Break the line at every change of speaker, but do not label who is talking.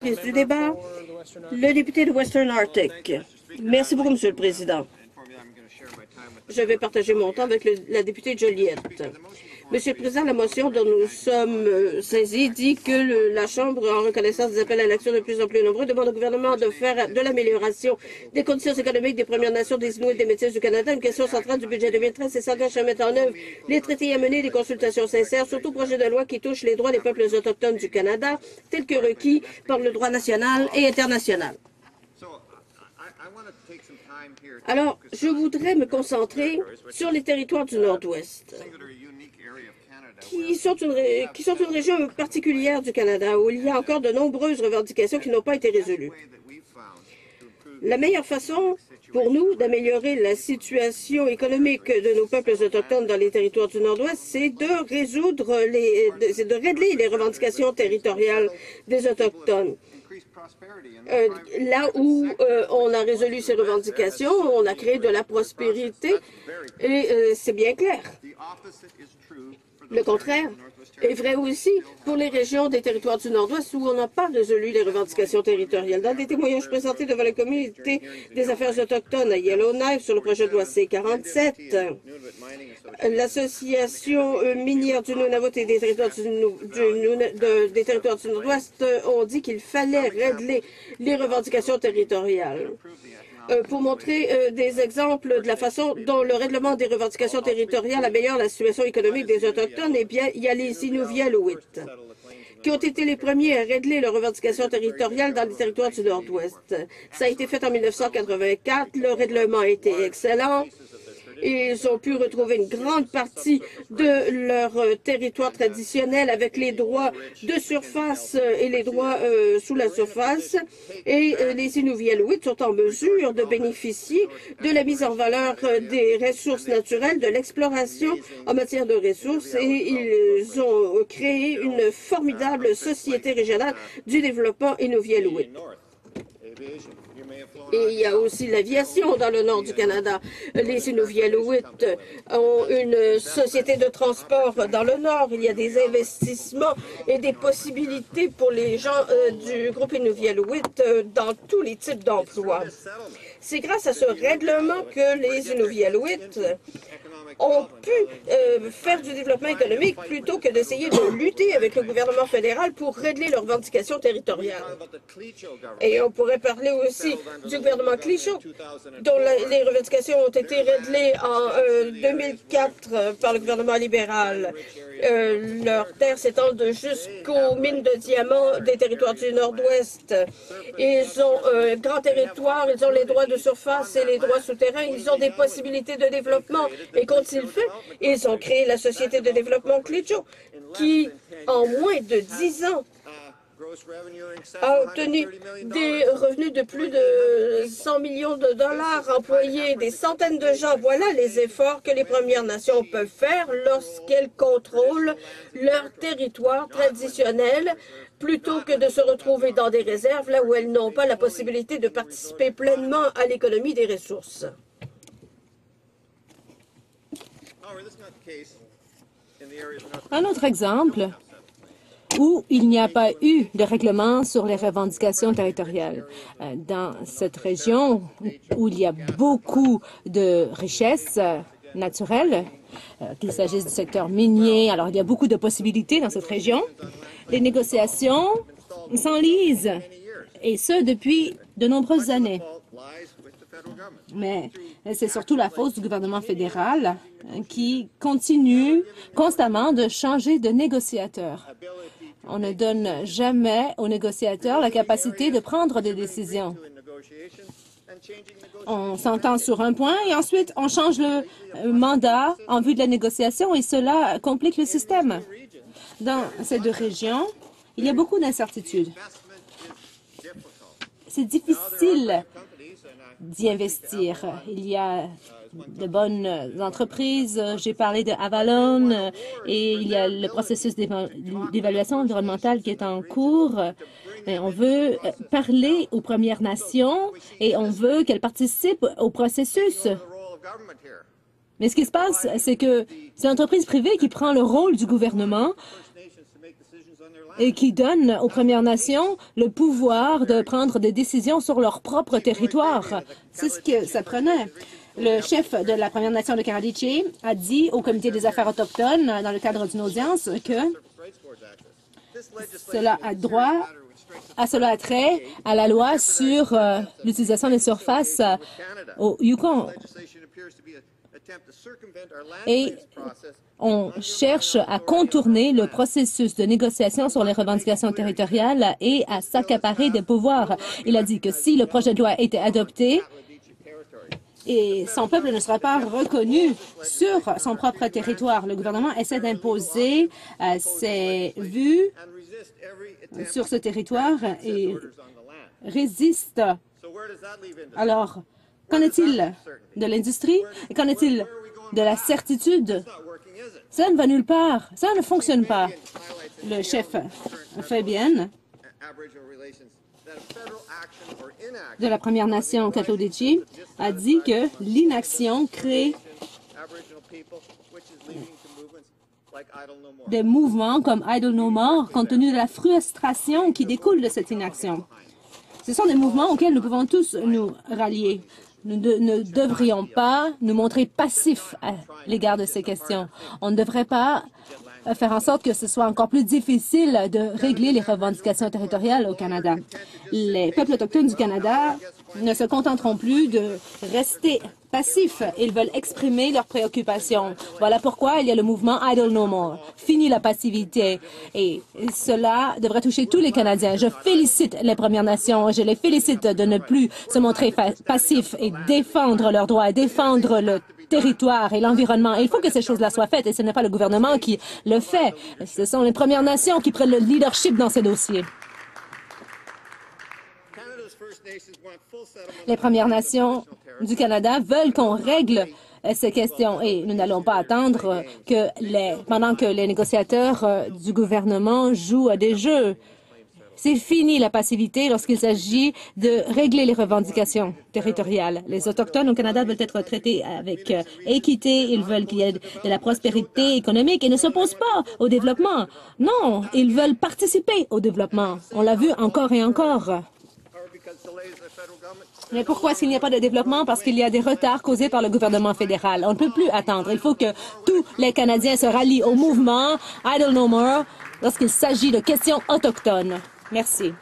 Du débat, le député de Western Arctic. Merci beaucoup, Monsieur le Président. Je vais partager mon temps avec la députée Joliette. Monsieur le Président, la motion dont nous sommes saisis dit que la Chambre, en reconnaissance des appels à l'action de plus en plus nombreux, demande au gouvernement de faire de l'amélioration des conditions économiques des Premières Nations, des Inuits et des Métis du Canada une question centrale du budget 2013 et s'engage à mettre en œuvre les traités et à mener des consultations sincères sur tout projet de loi qui touche les droits des peuples autochtones du Canada, tels que requis par le droit national et international. Alors, je voudrais me concentrer sur les territoires du Nord-Ouest, qui sont une région particulière du Canada où il y a encore de nombreuses revendications qui n'ont pas été résolues. La meilleure façon pour nous d'améliorer la situation économique de nos peuples autochtones dans les territoires du Nord-Ouest, c'est de régler les revendications territoriales des Autochtones. Là où on a résolu ces revendications, on a créé de la prospérité et c'est bien clair. Le contraire est vrai aussi pour les régions des territoires du Nord-Ouest où on n'a pas résolu les revendications territoriales. Dans des témoignages présentés devant la communauté des affaires autochtones à Yellowknife sur le projet de loi C-47, l'Association minière du Nunavut et des territoires du Nord-Ouest ont dit qu'il fallait régler les revendications territoriales. Pour montrer des exemples de la façon dont le règlement des revendications territoriales améliore la situation économique des Autochtones, eh bien, il y a les Inuvialuit, qui ont été les premiers à régler leurs revendications territoriales dans les territoires du Nord-Ouest. Ça a été fait en 1984. Le règlement a été excellent. Ils ont pu retrouver une grande partie de leur territoire traditionnel avec les droits de surface et les droits sous la surface. Et les Inuvialuit sont en mesure de bénéficier de la mise en valeur des ressources naturelles, de l'exploration en matière de ressources. Et ils ont créé une formidable société régionale du développement Inuvialuit. Et il y a aussi l'aviation dans le nord du Canada. Les Inuvialuit ont une société de transport dans le nord. Il y a des investissements et des possibilités pour les gens du groupe Inuvialuit dans tous les types d'emplois. C'est grâce à ce règlement que les Inuvialuit ont pu faire du développement économique plutôt que d'essayer de lutter avec le gouvernement fédéral pour régler leurs revendications territoriales. Et on pourrait parler aussi du gouvernement Clicquot, dont les revendications ont été réglées en 2004 par le gouvernement libéral. Leurs terres s'étendent jusqu'aux mines de diamants des territoires du Nord-Ouest. Ils ont un grand territoire, ils ont les droits de surface et les droits souterrains, ils ont des possibilités de développement. Et qu'ont-ils fait? Ils ont créé la Société de développement Clicquot, qui, en moins de 10 ans, a obtenu des revenus de plus de 100 millions de dollars, employé des centaines de gens. Voilà les efforts que les Premières Nations peuvent faire lorsqu'elles contrôlent leur territoire traditionnel, plutôt que de se retrouver dans des réserves là où elles n'ont pas la possibilité de participer pleinement à l'économie des ressources.
Un autre exemple où il n'y a pas eu de règlement sur les revendications territoriales. Dans cette région où il y a beaucoup de richesses naturelles, qu'il s'agisse du secteur minier, alors il y a beaucoup de possibilités dans cette région, les négociations s'enlisent, et ce depuis de nombreuses années. Mais c'est surtout la faute du gouvernement fédéral qui continue constamment de changer de négociateur. On ne donne jamais aux négociateurs la capacité de prendre des décisions. On s'entend sur un point et ensuite on change le mandat en vue de la négociation et cela complique le système. Dans ces deux régions, il y a beaucoup d'incertitudes. C'est difficile d'y investir. Il y a de bonnes entreprises. J'ai parlé de Avalon et il y a le processus d'évaluation environnementale qui est en cours. Et on veut parler aux Premières Nations et on veut qu'elles participent au processus. Mais ce qui se passe, c'est que c'est l'entreprise privée qui prend le rôle du gouvernement et qui donne aux Premières Nations le pouvoir de prendre des décisions sur leur propre territoire. C'est ce que ça prenait. Le chef de la Première Nation de Karadiche a dit au Comité des affaires autochtones, dans le cadre d'une audience, que cela a trait à la loi sur l'utilisation des surfaces au Yukon. Et on cherche à contourner le processus de négociation sur les revendications territoriales et à s'accaparer des pouvoirs. Il a dit que si le projet de loi était adopté, et son peuple ne sera pas reconnu sur son propre territoire. Le gouvernement essaie d'imposer ses vues sur ce territoire et résiste. Alors, qu'en est-il de l'industrie et qu'en est-il de la certitude? Ça ne va nulle part. Ça ne fonctionne pas. Le chef Fabian de la Première Nation Katodichi a dit que l'inaction crée des mouvements comme Idle No More compte tenu de la frustration qui découle de cette inaction. Ce sont des mouvements auxquels nous pouvons tous nous rallier. Nous ne devrions pas nous montrer passifs à l'égard de ces questions. On ne devrait pas faire en sorte que ce soit encore plus difficile de régler les revendications territoriales au Canada. Les peuples autochtones du Canada ne se contenteront plus de rester passifs. Ils veulent exprimer leurs préoccupations. Voilà pourquoi il y a le mouvement Idle No More. Fini la passivité. Et cela devrait toucher tous les Canadiens. Je félicite les Premières Nations. Je les félicite de ne plus se montrer passifs et défendre leurs droits, défendre le territoire et l'environnement. Il faut que ces choses-là soient faites et ce n'est pas le gouvernement qui le fait. Ce sont les Premières Nations qui prennent le leadership dans ces dossiers. Les Premières Nations du Canada veulent qu'on règle ces questions et nous n'allons pas attendre que pendant que les négociateurs du gouvernement jouent à des jeux. C'est fini la passivité lorsqu'il s'agit de régler les revendications territoriales. Les Autochtones au Canada veulent être traités avec équité, ils veulent qu'il y ait de la prospérité économique et ne s'opposent pas au développement. Non, ils veulent participer au développement. On l'a vu encore et encore. Mais pourquoi s'il n'y a pas de développement? Parce qu'il y a des retards causés par le gouvernement fédéral. On ne peut plus attendre. Il faut que tous les Canadiens se rallient au mouvement Idle No More lorsqu'il s'agit de questions autochtones. Merci.